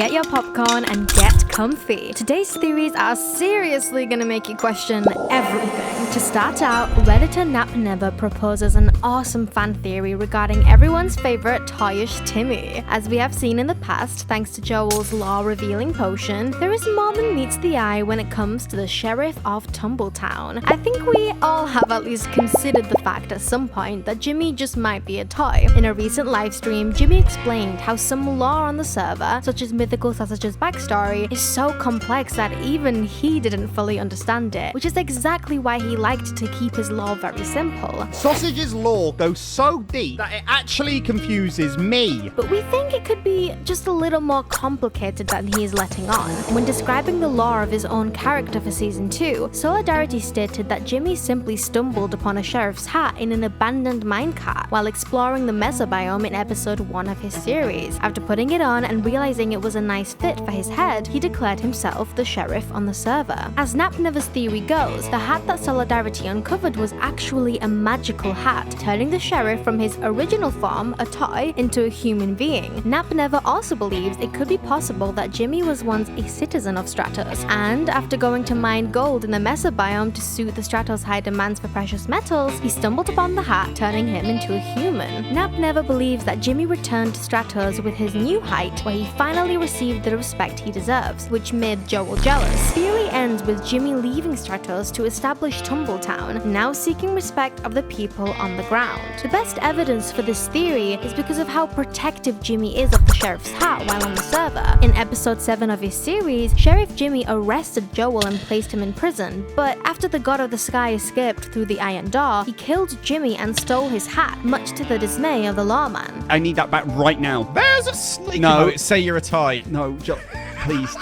get your popcorn and get comfy. Today's theories are seriously gonna make you question everything. To start out, Redditor NapNever proposes an awesome fan theory regarding everyone's favorite Toyish Jimmy. As we have seen in the past, thanks to Joel's law-revealing potion, there is more than meets the eye when it comes to the Sheriff of Tumbletown. I think we all have at least considered the fact at some point that Jimmy just might be a toy. In a recent livestream, Jimmy explained how some lore on the server, such as Mythical Sausage's backstory, is so complex that even he didn't fully understand it, which is exactly why he liked to keep his lore very simple. Sausage's lore goes so deep that it actually confuses me. But we think it could be just a little more complicated than he is letting on. When describing the lore of his own character for Season 2, Solidarity stated that Jimmy simply stumbled upon a sheriff's hat in an abandoned minecart while exploring the mesobiome in episode 1 of his series. After putting it on and realizing it was a nice fit for his head, he declared himself the sheriff on the server. As NapNever's theory goes, the hat that Solidarity uncovered was actually a magical hat, turning the sheriff from his original form, a toy, into a human being. NapNever also believes it could be possible that Jimmy was once a citizen of Stratos, and after going to mine gold in the mesobiome to suit the Stratos' high demands for precious metals, he stumbled upon the hat, turning him into a human. NapNever believes that Jimmy returned to Stratos with his new height, where he finally received the respect he deserves, which made Joel jealous. Theory ends with Jimmy leaving Stratos to establish Tumbletown, now seeking respect of the people on the ground. The best evidence for this theory is because of how protective Jimmy is of the sheriff's hat while on the server. In episode 7 of his series, Sheriff Jimmy arrested Joel and placed him in prison, but after the God of the Sky escaped through the iron door, he killed Jimmy and stole his hat, much to the dismay of the lawman. I need that back right now. There's a snake. No, say you're a tie. No, please.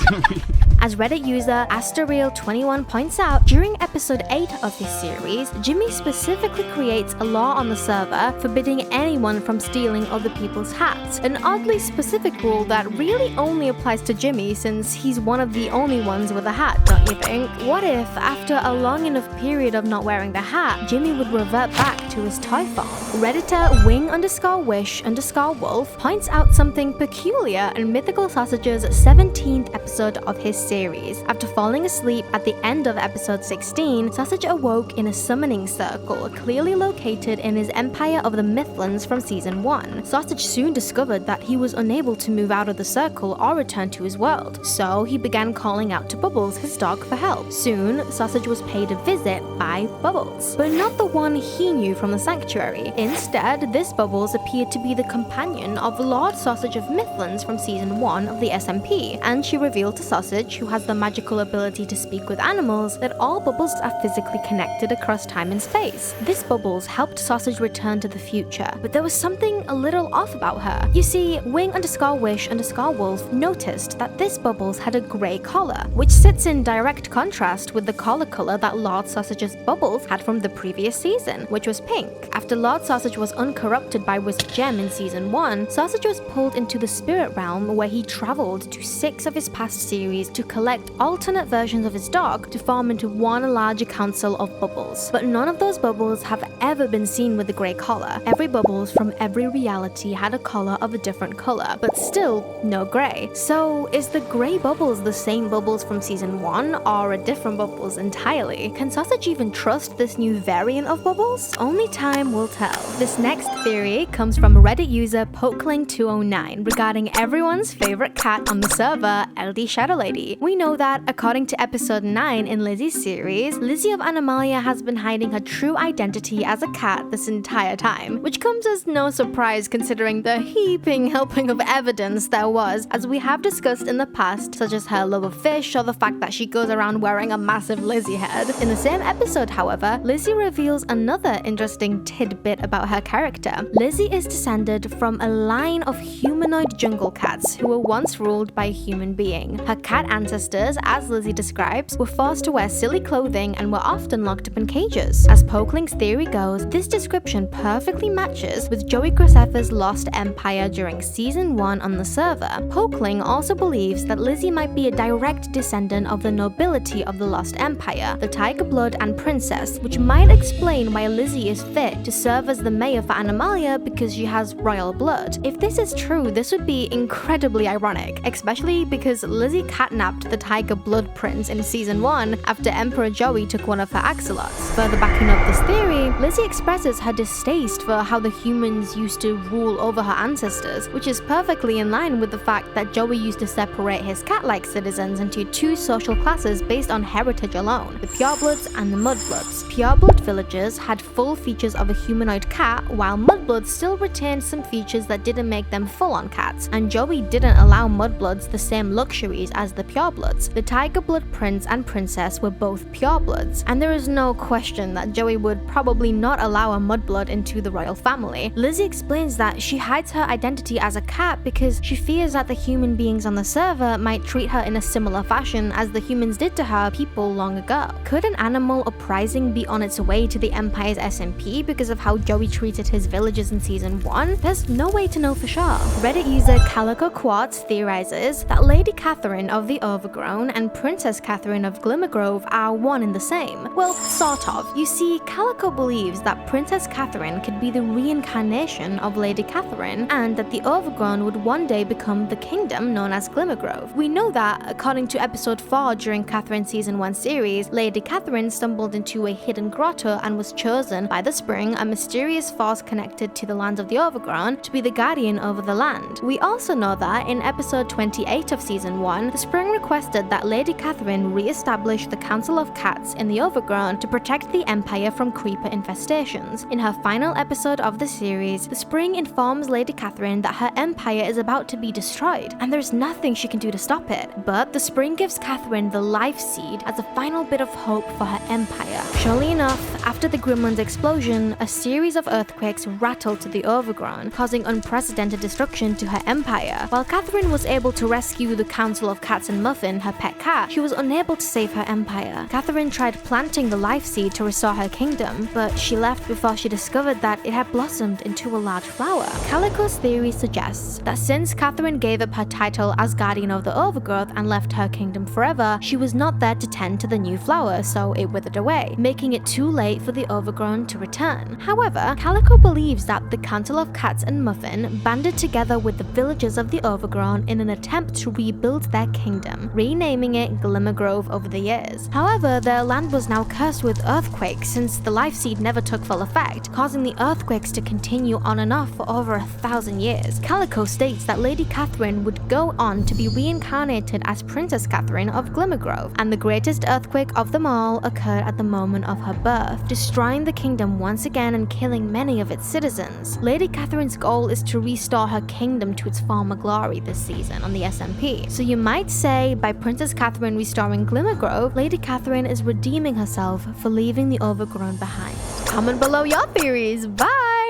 As Reddit user Asterreal21 points out, during episode 8 of his series, Jimmy specifically creates a law on the server forbidding anyone from stealing other people's hats. An oddly specific rule that really only applies to Jimmy since he's one of the only ones with a hat, don't you think? What if, after a long enough period of not wearing the hat, Jimmy would revert back to his toy form? Redditor Wing_Wish_Wolf points out something peculiar in Mythical Sausage's 17th episode of his series. After falling asleep at the end of episode 16, Sausage awoke in a summoning circle, clearly located in his Empire of the Mythlands from season 1. Sausage soon discovered that he was unable to move out of the circle or return to his world, so he began calling out to Bubbles, his dog, for help. Soon, Sausage was paid a visit by Bubbles, but not the one he knew from the sanctuary. Instead, this Bubbles appeared to be the companion of Lord Sausage of Mythlands from season 1 of the SMP, and she revealed to Sausage, who has the magical ability to speak with animals, that all Bubbles are physically connected across time and space. This Bubbles helped Sausage return to the future, but there was something a little off about her. You see, Wing_Wish_Wolf noticed that this Bubbles had a grey collar, which sits in direct contrast with the collar colour that Lord Sausage's Bubbles had from the previous season, which was pink. After Lord Sausage was uncorrupted by Wisp Gem in season 1, Sausage was pulled into the spirit realm where he travelled to 6 of his past series to collect alternate versions of his dog to form into one larger council of Bubbles. But none of those Bubbles have ever been seen with a grey collar. Every Bubbles from every reality had a collar of a different colour, but still no grey. So is the grey Bubbles the same Bubbles from season 1 or a different Bubbles entirely? Can Sausage even trust this new variant of Bubbles? Only time will tell. This next theory comes from Reddit user Pokeling209 regarding everyone's favourite cat on the server, LD Shadow Lady. We know that, according to episode 9 in Lizzie's series, Lizzie of Animalia has been hiding her true identity as a cat this entire time, which comes as no surprise considering the heaping helping of evidence there was, as we have discussed in the past, such as her love of fish or the fact that she goes around wearing a massive Lizzie head. In the same episode, however, Lizzie reveals another interesting tidbit about her character. Lizzie is descended from a line of humanoid jungle cats who were once ruled by a human being. Her cat ancestors, as Lizzie describes, were forced to wear silly clothing and were often locked up in cages. As Pokeling's theory goes, this description perfectly matches with Joey Graceffa's Lost Empire during season 1 on the server. Pokeling also believes that Lizzie might be a direct descendant of the nobility of the Lost Empire, the Tiger Blood and Princess, which might explain why Lizzie is is fit to serve as the mayor for Animalia because she has royal blood. If this is true, this would be incredibly ironic, especially because Lizzie catnapped the tiger blood prince in season 1 after Emperor Joey took one of her axolotls. Further backing up this theory, Lizzie expresses her distaste for how the humans used to rule over her ancestors, which is perfectly in line with the fact that Joey used to separate his cat-like citizens into two social classes based on heritage alone, the purebloods and the mudbloods. Pureblood villagers had full features of a humanoid cat, while mudbloods still retained some features that didn't make them full-on cats, and Joey didn't allow mudbloods the same luxuries as the purebloods. The tiger blood prince and princess were both purebloods, and there is no question that Joey would probably not allow a mudblood into the royal family. Lizzie explains that she hides her identity as a cat because she fears that the human beings on the server might treat her in a similar fashion as the humans did to her people long ago. Could an animal uprising be on its way to the Empire's SMP because of how Joey treated his villagers in season 1? There's no way to know for sure. Reddit user Calico Quartz theorizes that Lady Catherine of the Overgrown and Princess Catherine of Glimmergrove are one and the same. Well, sort of. You see, Calico believes that Princess Catherine could be the reincarnation of Lady Catherine, and that the Overgrown would one day become the kingdom known as Glimmergrove. We know that, according to episode 4 during Catherine's season 1 series, Lady Catherine stumbled into a hidden grotto and was chosen by the Spring, a mysterious force connected to the land of the Overgrown, to be the guardian over the land. We also know that in episode 28 of season 1, the Spring requested that Lady Catherine re-establish the Council of Cats in the Overgrown to protect the Empire from creeper infestations. In her final episode of the series, the Spring informs Lady Catherine that her empire is about to be destroyed, and there's nothing she can do to stop it. But the Spring gives Catherine the life seed as a final bit of hope for her empire. Surely enough, after the Gremlin's explosion, a series of earthquakes rattled to the Overgrown, causing unprecedented destruction to her empire. While Catherine was able to rescue the Council of Cats and Muffin, her pet cat, she was unable to save her empire. Catherine tried planting the life seed to restore her kingdom, but she left before she discovered that it had blossomed into a large flower. Calico's theory suggests that since Catherine gave up her title as guardian of the overgrowth and left her kingdom forever, she was not there to tend to the new flower, so it withered away, making it too late for the overgrown to return. However, Calico believes that the Council of Cats and Muffin banded together with the villagers of the overgrown in an attempt to rebuild their kingdom, renaming it Glimmergrove over the years. However, their land was now cursed with earthquakes since the life seed never took full effect, causing the earthquakes to continue on and off for over 1,000 years. Calico states that Lady Catherine would go on to be reincarnated as Princess Catherine of Glimmergrove, and the greatest earthquake of them all occurred at the moment of her birth, destroying the kingdom once again and killing many of its citizens. Lady Catherine's goal is to restore her kingdom to its former glory this season on the SMP. So you might say, by Princess Catherine restoring Glimmergrove, Lady Catherine is redeeming herself for leaving the overgrown behind. Comment below your theories. Bye!